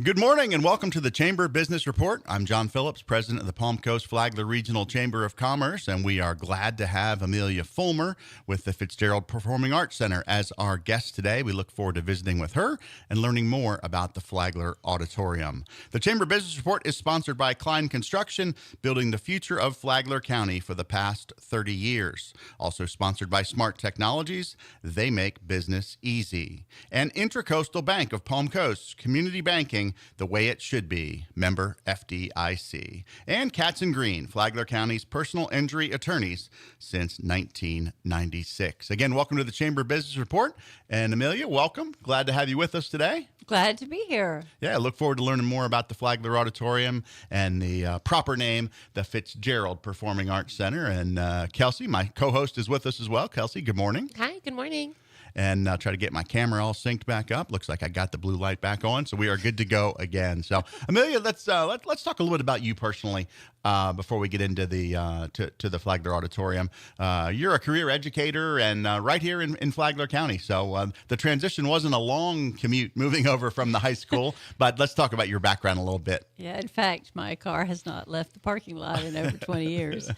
Good morning and welcome to the Chamber Business Report. I'm John Phillips, president of the Palm Coast Flagler Regional Chamber of Commerce, and we are glad to have Amelia Fulmer with the Fitzgerald Performing Arts Center as our guest today. We look forward to visiting with her and learning more about the Flagler Auditorium. The Chamber Business Report is sponsored by Cline Construction, building the future of Flagler County for the past 30 years. Also sponsored by Smart Technologies, they make business easy. And Intracoastal Bank of Palm Coast, community banking the way it should be, member FDIC. And Katz and Green, Flagler County's personal injury attorneys since 1996. Again, welcome to the Chamber Business Report. And Amelia, welcome. Glad to have you with us today. Glad to be here. Yeah, I look forward to learning more about the Flagler Auditorium and the proper name, the Fitzgerald Performing Arts Center. And Kelsie, my co-host, is with us as well. Kelsie, good morning. Hi, good morning. And I'll try to get my camera all synced back up. Looks like I got the blue light back on, so we are good to go again. So, Amelia, let's talk a little bit about you personally before we get into the to the Flagler Auditorium. You're a career educator and right here in Flagler County. So the transition wasn't a long commute moving over from the high school, but let's talk about your background a little bit. Yeah, in fact, my car has not left the parking lot in over 20 years.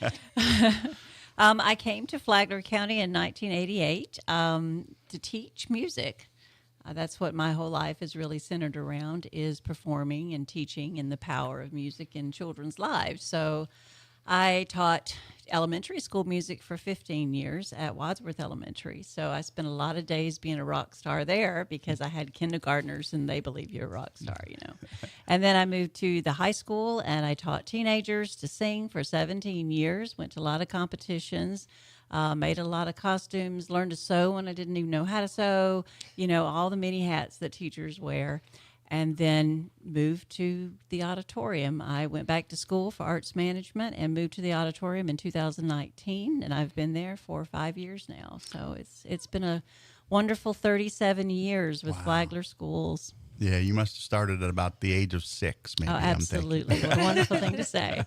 I came to Flagler County in 1988 to teach music. That's what my whole life is really centered around, is performing and teaching and the power of music in children's lives. So I taught elementary school music for 15 years at Wadsworth Elementary. So I spent a lot of days being a rock star there because I had kindergartners and they believe you're a rock star, you know. And then I moved to the high school and I taught teenagers to sing for 17 years, went to a lot of competitions, made a lot of costumes, learned to sew when I didn't even know how to sew, you know, all the many hats that teachers wear. And then moved to the auditorium. I went back to school for arts management and moved to the auditorium in 2019, and I've been there for 5 years now. So it's been a wonderful 37 years with Flagler Schools. Yeah, you must have started at about the age of 6, maybe. Oh, absolutely. What a wonderful thing to say.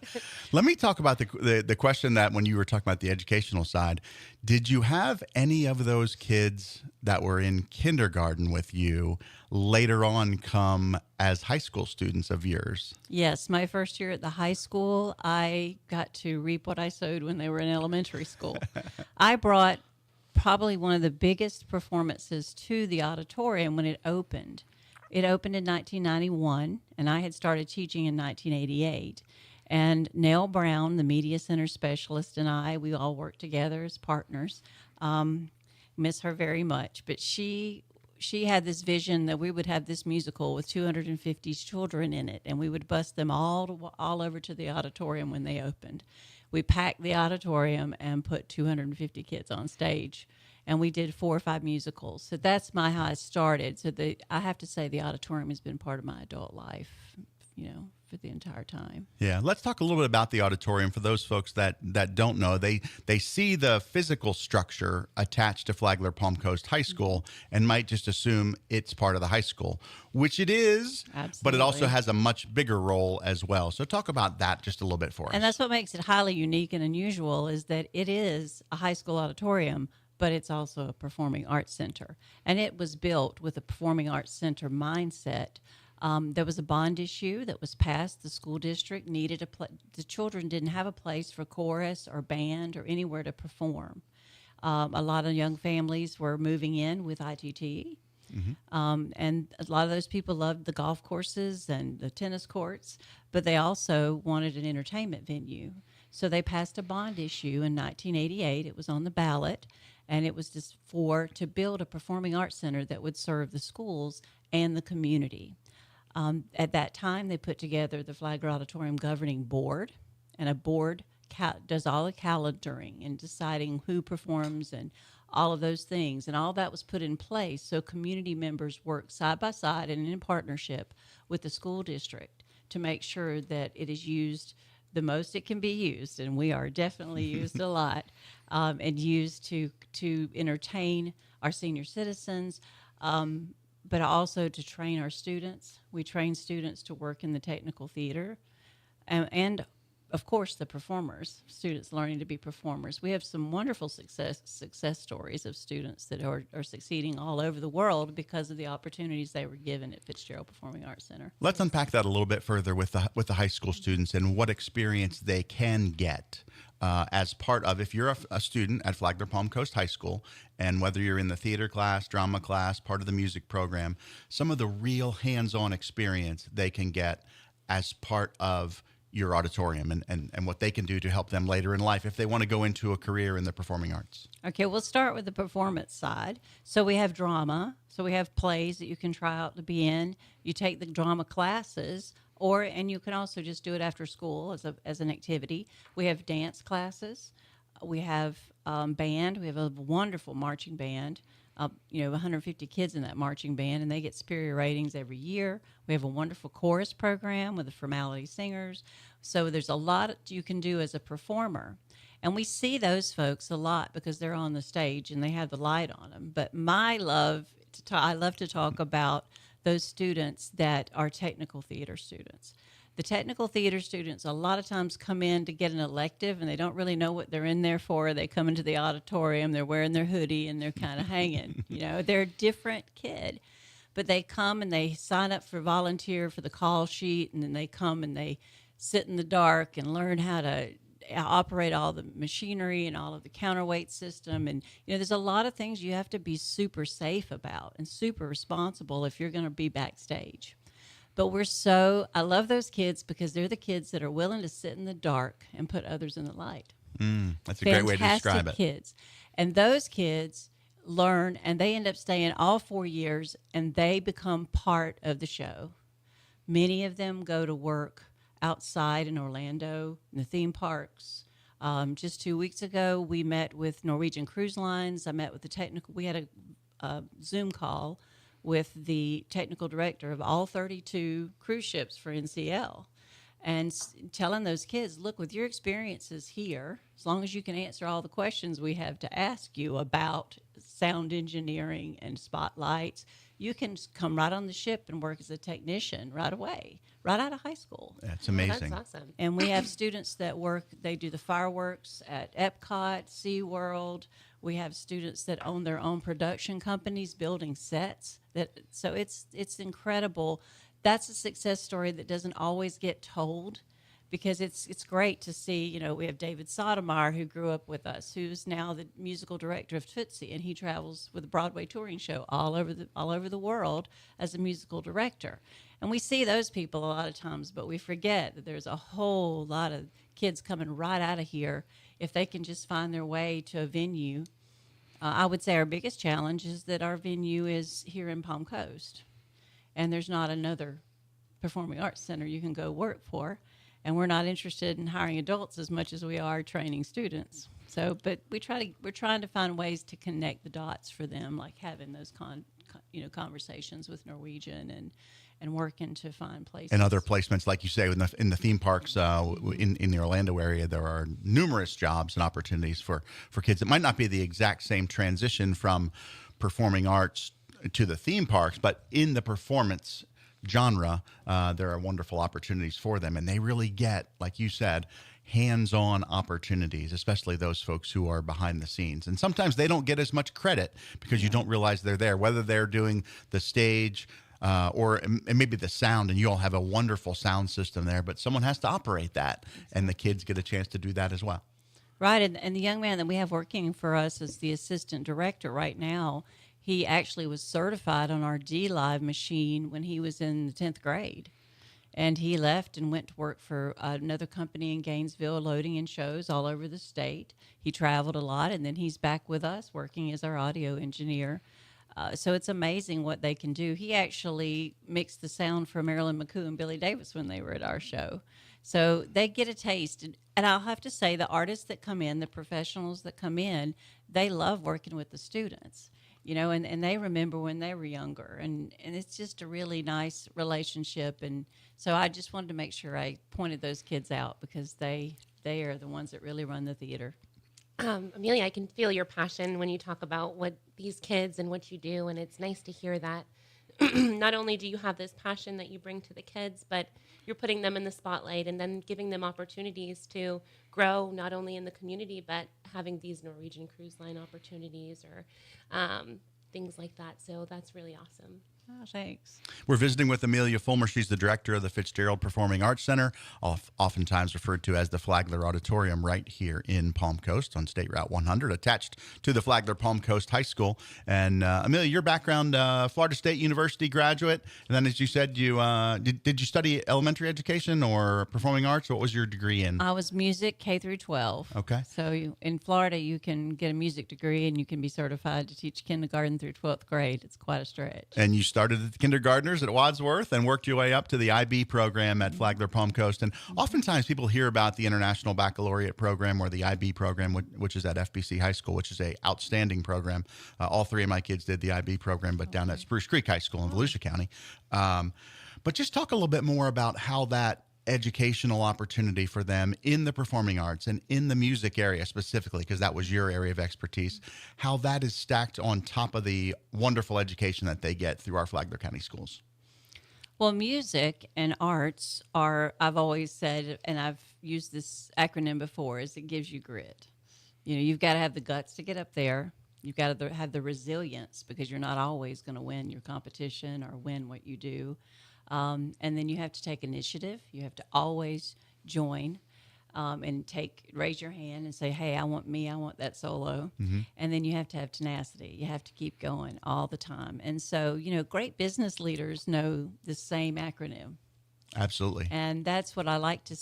Let me talk about the question that when you were talking about the educational side, did you have any of those kids that were in kindergarten with you later on come as high school students of yours? Yes, my first year at the high school, I got to reap what I sowed when they were in elementary school. I brought probably one of the biggest performances to the auditorium when it opened. It opened in 1991, and I had started teaching in 1988. And Nell Brown, the media center specialist, and we all worked together as partners. Miss her very much, but she had this vision that we would have this musical with 250 children in it, and we would bus them all over to the auditorium when they opened. We packed the auditorium and put 250 kids on stage. And we did 4 or 5 musicals. So that's how I started. So I have to say the auditorium has been part of my adult life, you know, for the entire time. Yeah, let's talk a little bit about the auditorium for those folks that don't know. They see the physical structure attached to Flagler Palm Coast High School and might just assume it's part of the high school, which it is. Absolutely. But it also has a much bigger role as well. So talk about that just a little bit for us. And that's what makes it highly unique and unusual, is that it is a high school auditorium, but it's also a performing arts center. And it was built with a performing arts center mindset. There was a bond issue that was passed. The school district needed the children didn't have a place for chorus or band or anywhere to perform. A lot of young families were moving in with ITT. Mm-hmm. And a lot of those people loved the golf courses and the tennis courts, but they also wanted an entertainment venue. So they passed a bond issue in 1988. It was on the ballot. And it was just to build a performing arts center that would serve the schools and the community. At that time, they put together the Flagler Auditorium Governing Board, and a board does all the calendaring and deciding who performs and all of those things. And all that was put in place so community members work side by side and in partnership with the school district to make sure that it is used the most it can be used, and we are definitely used a lot, and used to entertain our senior citizens, but also to train our students. We train students to work in the technical theater, and of course, the performers, students learning to be performers. We have some wonderful success stories of students that are succeeding all over the world because of the opportunities they were given at Fitzgerald Performing Arts Center. Let's unpack that a little bit further with the high school students and what experience they can get as part of, if you're a student at Flagler Palm Coast High School, and whether you're in the theater class, drama class, part of the music program, some of the real hands-on experience they can get as part of your auditorium and what they can do to help them later in life if they want to go into a career in the performing arts. Okay, we'll start with the performance side. So we have drama. So we have plays that you can try out to be in. You take the drama classes, and you can also just do it after school as an activity. We have dance classes. We have band. We have a wonderful marching band. 150 kids in that marching band, and they get superior ratings every year. We have a wonderful chorus program with the formality singers. So there's a lot you can do as a performer. And we see those folks a lot because they're on the stage and they have the light on them. But I love to talk about those students that are technical theater students. The technical theater students a lot of times come in to get an elective, and they don't really know what they're in there for. They come into the auditorium, they're wearing their hoodie, and they're kind of hanging. They're a different kid. But they come and they sign up for volunteer for the call sheet, and then they come and they sit in the dark and learn how to operate all the machinery and all of the counterweight system. And, there's a lot of things you have to be super safe about and super responsible if you're going to be backstage. But I love those kids because they're the kids that are willing to sit in the dark and put others in the light. That's a great way to describe it. Kids. And those kids learn, and they end up staying all 4 years, and they become part of the show. Many of them go to work outside in Orlando, in the theme parks. Just 2 weeks ago, we met with Norwegian Cruise Lines. I met with we had a Zoom call with the technical director of all 32 cruise ships for NCL, and telling those kids, look, with your experiences here, as long as you can answer all the questions we have to ask you about sound engineering and spotlights, you can come right on the ship and work as a technician right away, right out of high school. That's amazing. Oh, that's awesome. And we have students that they do the fireworks at Epcot, SeaWorld. We have students that own their own production companies building sets. So it's incredible. That's a success story that doesn't always get told, because it's great to see. We have David Sotomayor, who grew up with us, who's now the musical director of Tootsie, and he travels with a Broadway touring show all over the world as a musical director. And we see those people a lot of times, but we forget that there's a whole lot of kids coming right out of here if they can just find their way to a venue. I would say our biggest challenge is that our venue is here in Palm Coast, and there's not another performing arts center you can go work for, and we're not interested in hiring adults as much as we are training students. So, but we're trying to find ways to connect the dots for them, like having those conversations with Norwegian and working to find places. And other placements, like you say, in the theme parks in the Orlando area, there are numerous jobs and opportunities for kids. It might not be the exact same transition from performing arts to the theme parks, but in the performance genre, there are wonderful opportunities for them. And they really get, like you said, hands-on opportunities, especially those folks who are behind the scenes. And sometimes they don't get as much credit because you don't realize they're there, whether they're doing the stage or maybe the sound, and you all have a wonderful sound system there, but someone has to operate that, and the kids get a chance to do that as well. Right, and the young man that we have working for us as the assistant director right now, he actually was certified on our D-Live machine when he was in the 10th grade. And he left and went to work for another company in Gainesville, loading in shows all over the state. He traveled a lot, and then he's back with us working as our audio engineer. So it's amazing what they can do. He actually mixed the sound for Marilyn McCoo and Billy Davis when they were at our show. So they get a taste. And I'll have to say, the artists that come in, the professionals that come in, they love working with the students, and they remember when they were younger. And it's just a really nice relationship. And so I just wanted to make sure I pointed those kids out, because they are the ones that really run the theater. Amelia, I can feel your passion when you talk about what these kids and what you do, and it's nice to hear that not only do you have this passion that you bring to the kids, but you're putting them in the spotlight and then giving them opportunities to grow not only in the community, but having these Norwegian Cruise Line opportunities or things like that. So that's really awesome. Oh, thanks. We're visiting with Amelia Fulmer. She's the director of the Fitzgerald Performing Arts Center, oftentimes referred to as the Flagler Auditorium, right here in Palm Coast on State Route 100, attached to the Flagler Palm Coast High School. And Amelia, your background, Florida State University graduate, and then as you said, you did you study elementary education or performing arts? What was your degree in? I was music K through 12. Okay. So in Florida, you can get a music degree and you can be certified to teach kindergarten through 12th grade. It's quite a stretch. And you started at the kindergartners at Wadsworth and worked your way up to the IB program at Flagler Palm Coast. And oftentimes people hear about the International Baccalaureate program or the IB program, which is at FBC High School, which is an outstanding program. All three of my kids did the IB program, but down at Spruce Creek High School in Volusia County. But just talk a little bit more about how that educational opportunity for them in the performing arts and in the music area specifically, because that was your area of expertise, how that is stacked on top of the wonderful education that they get through our Flagler County schools. Well, music and arts are, I've always said, and I've used this acronym before, is it gives you grit. You know, you've got to have the guts to get up there. You've got to have the resilience because you're not always going to win your competition or win what you do. And then you have to take initiative. You have to always join and raise your hand and say, hey, I want that solo. Mm-hmm. And then you have to have tenacity. You have to keep going all the time. And so, you know, great business leaders know the same acronym. Absolutely. And that's what I like to,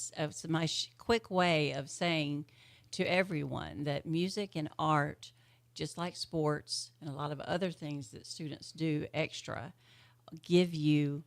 my quick way of saying to everyone that music and art, just like sports and a lot of other things that students do extra, give you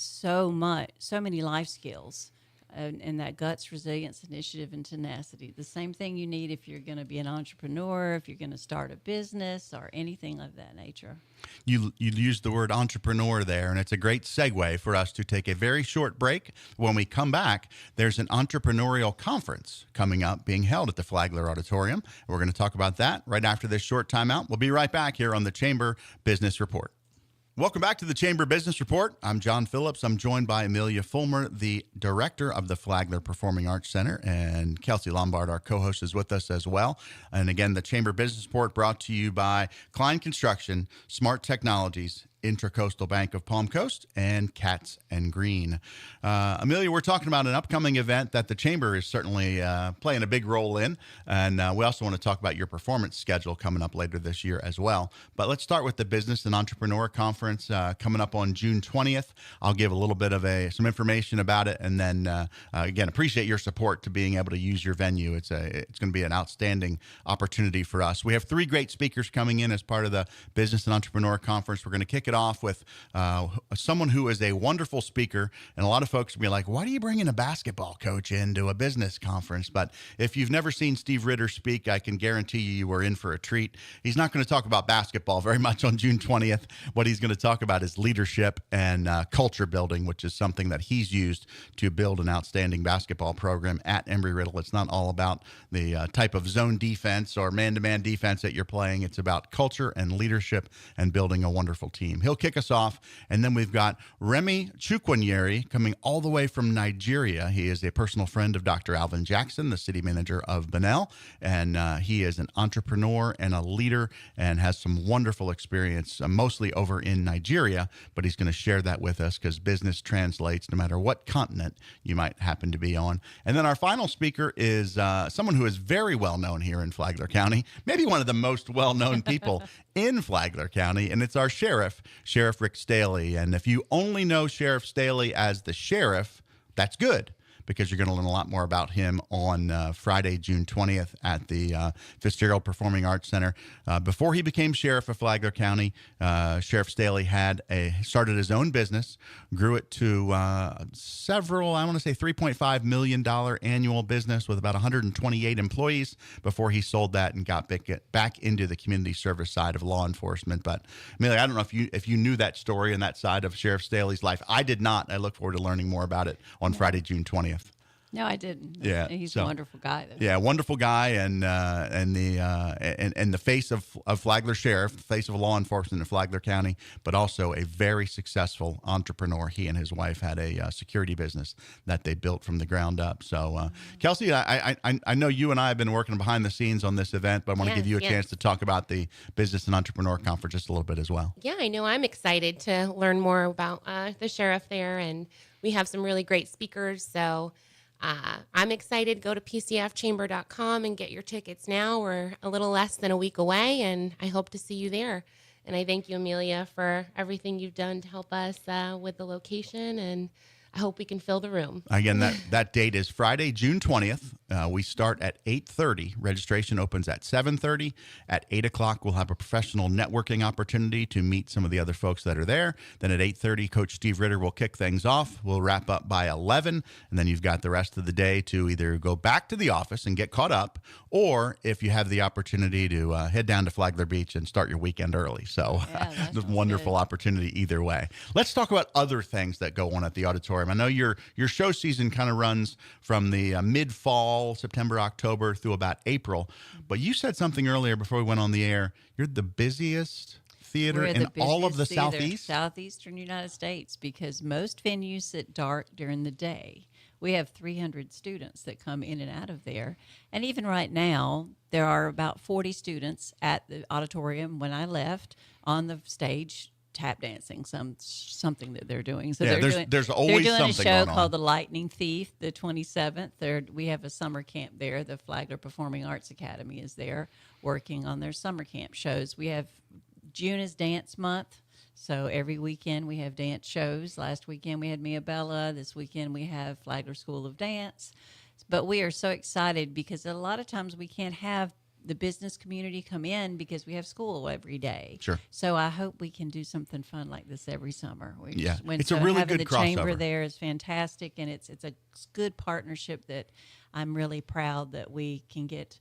so many life skills and that guts, resilience, initiative, and tenacity. The same thing you need if you're going to be an entrepreneur, if you're going to start a business or anything of that nature. You used the word entrepreneur there, and it's a great segue for us to take a very short break. When we come back, there's an entrepreneurial conference coming up being held at the Flagler Auditorium. We're going to talk about that right after this short timeout. We'll be right back here on the Chamber Business Report. Welcome back to the Chamber Business Report. I'm John Phillips. I'm joined by Amelia Fulmer, the director of the Flagler Performing Arts Center, and Kelsie Lombard, our co-host, is with us as well. And again, the Chamber Business Report brought to you by Cline Construction, Smart Technologies, Intracoastal Bank of Palm Coast, and Katz and Green. Amelia, we're talking about an upcoming event that the Chamber is certainly playing a big role in, and we also want to talk about your performance schedule coming up later this year as well. But let's start with the Business and Entrepreneur Conference coming up on June 20th. I'll give a little bit of some information about it, and then again, appreciate your support to being able to use your venue. It's going to be an outstanding opportunity for us. We have three great speakers coming in as part of the Business and Entrepreneur Conference. We're going to kick it off with someone who is a wonderful speaker, and a lot of folks will be like, why are you bringing a basketball coach into a business conference? But if you've never seen Steve Ritter speak, I can guarantee you were in for a treat. He's not going to talk about basketball very much on June 20th. What he's going to talk about is leadership and culture building, which is something that he's used to build an outstanding basketball program at Embry-Riddle. It's not all about the type of zone defense or man-to-man defense that you're playing. It's about culture and leadership and building a wonderful team. He'll kick us off, and then we've got Remy Chukwunyeri coming all the way from Nigeria. He is a personal friend of Dr. Alvin Jackson, the city manager of Benel, and he is an entrepreneur and a leader and has some wonderful experience, mostly over in Nigeria, but he's going to share that with us because business translates no matter what continent you might happen to be on. And then our final speaker is someone who is very well known here in Flagler County, maybe one of the most well-known people in Flagler County, and it's our sheriff, Sheriff Rick Staley. And if you only know Sheriff Staley as the sheriff, that's good, because you're going to learn a lot more about him on Friday, June 20th at the Fitzgerald Performing Arts Center. Before he became sheriff of Flagler County, Sheriff Staley started his own business, grew it to several, I want to say $3.5 million annual business with about 128 employees before he sold that and got back into the community service side of law enforcement. But Amelia, I don't know if you knew that story and that side of Sheriff Staley's life. I did not. I look forward to learning more about it on Friday, June 20th. No, I didn't. Yeah, He's so- a wonderful guy, though. Yeah, wonderful guy, and the face of Flagler Sheriff, the face of law enforcement in Flagler County, but also a very successful entrepreneur. He and his wife had a security business that they built from the ground up. So, Kelsie, I know you and I have been working behind the scenes on this event, but I want to give you a chance to talk about the Business and Entrepreneur Conference just a little bit as well. Yeah, I know. I'm excited to learn more about the sheriff there, and we have some really great speakers. So I'm excited. Go to pcfchamber.com and get your tickets now. We're a little less than a week away, and I hope to see you there. And I thank you, Amelia, for everything you've done to help us with the location, and I hope we can fill the room. Again, that date is Friday, June 20th. We start at 8:30. Registration opens at 7:30. At 8 o'clock, we'll have a professional networking opportunity to meet some of the other folks that are there. Then at 8:30, Coach Steve Ritter will kick things off. We'll wrap up by 11, and then you've got the rest of the day to either go back to the office and get caught up, or if you have the opportunity to head down to Flagler Beach and start your weekend early. So it's a wonderful opportunity either way. Let's talk about other things that go on at the auditorium. I know your show season kind of runs from the mid-fall, September, October, through about April. But you said something earlier before we went on the air. You're the busiest theater in all of the Southeastern United States, because most venues sit dark during the day. We have 300 students that come in and out of there. And even right now, there are about 40 students at the auditorium when I left on the stage tap dancing, something that they're doing. So there's always they're doing something a show going on. called The Lightning Thief, the 27th. We have a summer camp there. The Flagler Performing Arts Academy is there working on their summer camp shows. We have June is dance month. So every weekend we have dance shows. Last weekend we had Mia Bella. This weekend we have Flagler School of Dance. But we are so excited because a lot of times we can't have the business community come in because we have school every day. Sure. So I hope we can do something fun like this every summer. It's a really having good the chamber crossover. there is fantastic, and it's a good partnership that I'm really proud that we can get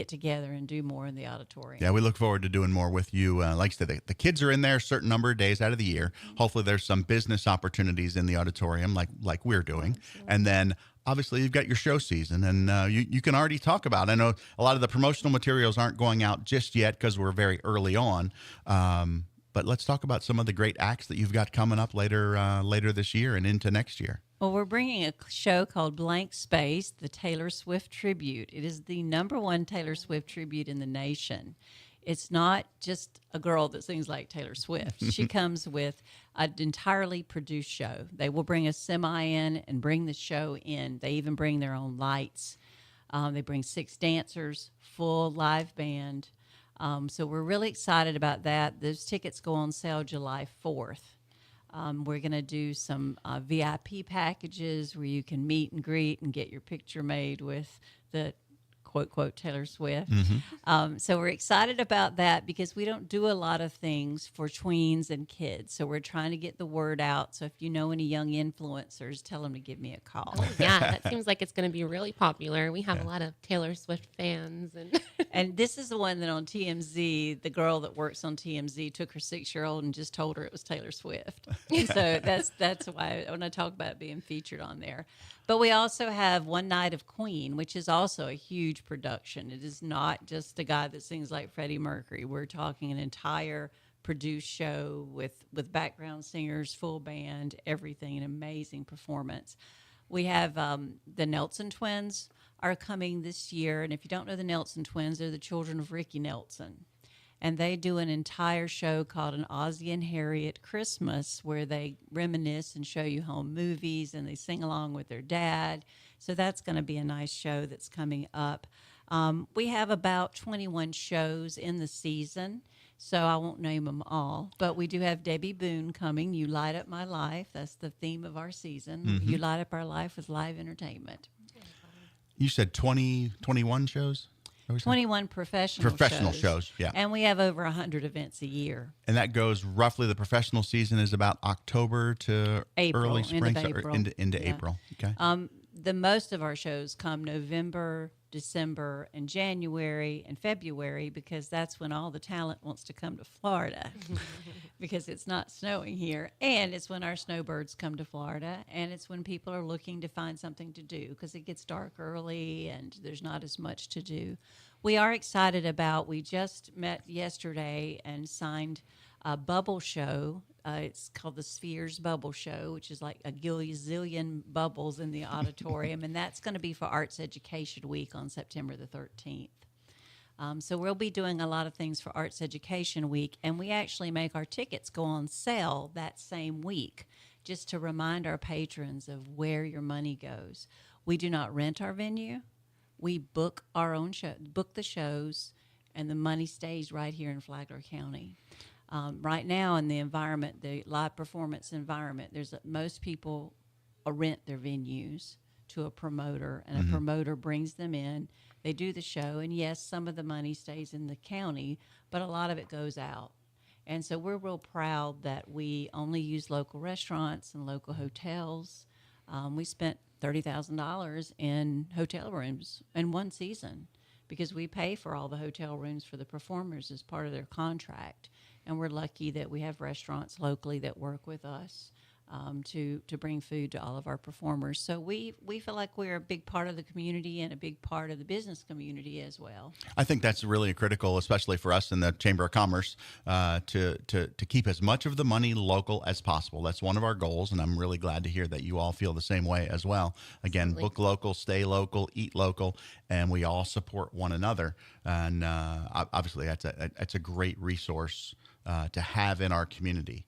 together and do more in the auditorium. Yeah, we look forward to doing more with you. Like I said, the kids are in there a certain number of days out of the year. Hopefully there's some business opportunities in the auditorium like we're doing. Absolutely. And then obviously you've got your show season, and you can already talk about it. I know a lot of the promotional materials aren't going out just yet because we're very early on. But let's talk about some of the great acts that you've got coming up later this year and into next year. Well, we're bringing a show called Blank Space, the Taylor Swift tribute. It is the #1 Taylor Swift tribute in the nation. It's not just a girl that sings like Taylor Swift. She comes with an entirely produced show. They will bring a semi in and bring the show in. They even bring their own lights. They bring 6 dancers, full live band. So we're really excited about that. Those tickets go on sale July 4th. We're going to do some VIP packages where you can meet and greet and get your picture made with the quote Taylor Swift. Mm-hmm. So we're excited about that because we don't do a lot of things for tweens and kids. So we're trying to get the word out. So if you know any young influencers, tell them to give me a call. Oh, yeah, that seems like it's going to be really popular. We have a lot of Taylor Swift fans. And this is the one that on TMZ, the girl that works on TMZ took her 6-year-old and just told her it was Taylor Swift. So that's why when I talk about being featured on there. But we also have One Night of Queen, which is also a huge production. It is not just a guy that sings like Freddie Mercury. We're talking an entire produced show with background singers, full band, everything, an amazing performance. We have the Nelson Twins are coming this year. And if you don't know the Nelson Twins, they're the children of Ricky Nelson. And they do an entire show called An Ozzie and Harriet Christmas, where they reminisce and show you home movies, and they sing along with their dad. So that's going to be a nice show that's coming up. We have about 21 shows in the season, so I won't name them all. But we do have Debbie Boone coming, You Light Up My Life. That's the theme of our season. Mm-hmm. You light up our life with live entertainment. You said 21 shows? 21 professional shows, yeah. And we have over 100 events a year. And that goes roughly, the professional season is about October to April, early spring, into yeah. April. Okay. The most of our shows come November, December, and January and February, because that's when all the talent wants to come to Florida. because it's not snowing here. And it's when our snowbirds come to Florida, and it's when people are looking to find something to do because it gets dark early and there's not as much to do. We are excited about, we just met yesterday and signed a bubble show. It's called the Spheres Bubble Show, which is like a gazillion bubbles in the auditorium, and that's going to be for Arts Education Week on September the 13th. So we'll be doing a lot of things for Arts Education Week, and we actually make our tickets go on sale that same week just to remind our patrons of where your money goes. We do not rent our venue. We book our own show, book the shows, and the money stays right here in Flagler County. Right now in the environment, the live performance environment, most people rent their venues to a promoter, and a promoter brings them in. They do the show, and yes, some of the money stays in the county, but a lot of it goes out. And so we're real proud that we only use local restaurants and local hotels. We spent $30,000 in hotel rooms in one season because we pay for all the hotel rooms for the performers as part of their contract. And we're lucky that we have restaurants locally that work with us to bring food to all of our performers. So we feel like we're a big part of the community and a big part of the business community as well. I think that's really critical, especially for us in the Chamber of Commerce, to keep as much of the money local as possible. That's one of our goals, and I'm really glad to hear that you all feel the same way as well. Again, Absolutely. book local, stay local, eat local, and we all support one another. And obviously, that's a great resource to have in our community.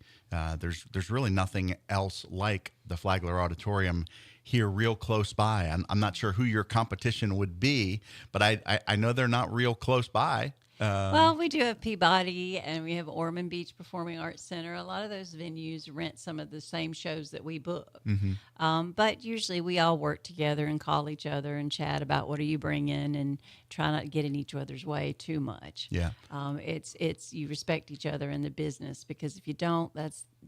There's really nothing else like the Flagler Auditorium here real close by. I'm not sure who your competition would be, but I know they're not real close by. Well, we do have Peabody, and we have Ormond Beach Performing Arts Center. A lot of those venues rent some of the same shows that we book. But usually we all work together and call each other and chat about what are you bringing and try not to get in each other's way too much. Yeah. It's you respect each other in the business, because if you don't,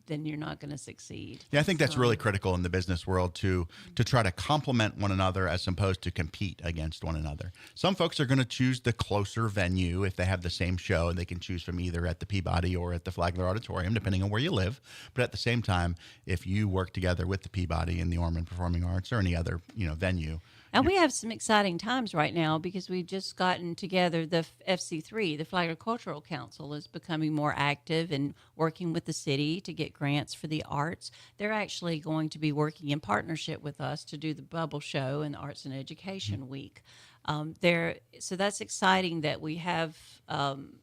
then you're not going to succeed. Yeah, I think that's really critical in the business world to try to complement one another as opposed to compete against one another. Some folks are going to choose the closer venue if they have the same show, and they can choose from either at the Peabody or at the Flagler Auditorium, depending on where you live. But at the same time, if you work together with the Peabody and the Ormond Performing Arts or any other venue. And we have some exciting times right now because we've just gotten together. The FC3, the Flagler Cultural Council, is becoming more active and working with the city to get grants for the arts. They're actually going to be working in partnership with us to do the Bubble Show and Arts and Education Week. So that's exciting that we have an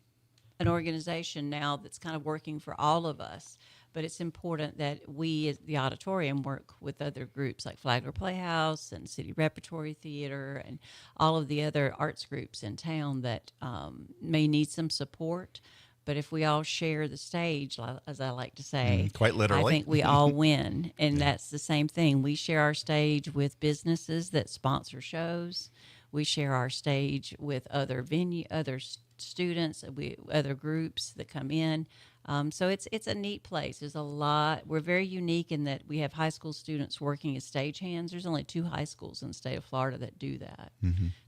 organization now that's kind of working for all of us. But it's important that we, as the auditorium, work with other groups like Flagler Playhouse and City Repertory Theater and all of the other arts groups in town that may need some support. But if we all share the stage, as I like to say, quite literally, I think we all win. And that's the same thing. We share our stage with businesses that sponsor shows. We share our stage with other students, other groups that come in. So it's a neat place. There's a lot. We're very unique in that we have high school students working as stagehands. There's only 2 high schools in the state of Florida that do that.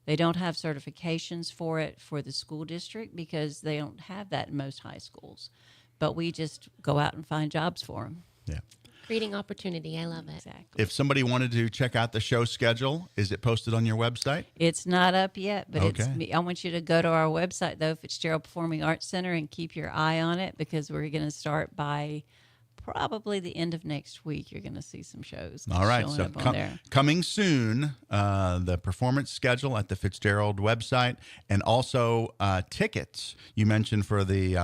They don't have certifications for it for the school district because they don't have that in most high schools. But we just go out and find jobs for them. Yeah. Creating opportunity. I love it. Exactly. If somebody wanted to check out the show schedule, is it posted on your website? It's not up yet, but Okay. I want you to go to our website, though, Fitzgerald Performing Arts Center, and keep your eye on it because we're going to start by probably the end of next week. You're going to see some shows All right. showing So up on there. coming soon, the performance schedule at the Fitzgerald website, and also tickets you mentioned for the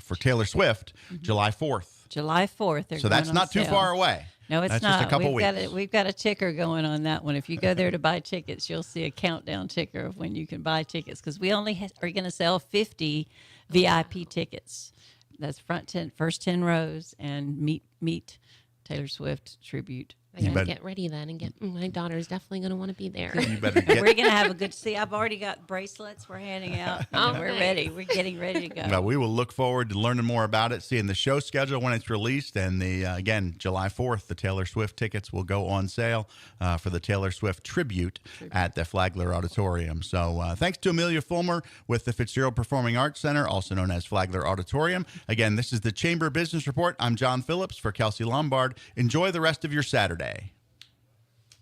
for Taylor Swift, July 4th. July 4th. So that's not too far away. No, it's that's not. Just a couple weeks. We've got a ticker going on that one. If you go there to buy tickets, you'll see a countdown ticker of when you can buy tickets because we only are going to sell 50 VIP tickets. That's first 10 rows and meet Taylor Swift tribute I got to get ready then and get, my daughter's definitely going to want to be there. You better get. We're going to have a good see. I've already got bracelets we're handing out. We're nice. ready. We're getting ready to go. Well, we will look forward to learning more about it, seeing the show schedule when it's released, and again, July 4th, the Taylor Swift tickets will go on sale for the Taylor Swift tribute at the Flagler Auditorium. So thanks to Amelia Fulmer with the Fitzgerald Performing Arts Center, also known as Flagler Auditorium. Again, this is the Chamber Business Report. I'm John Phillips for Kelsie Lombard. Enjoy the rest of your Saturday.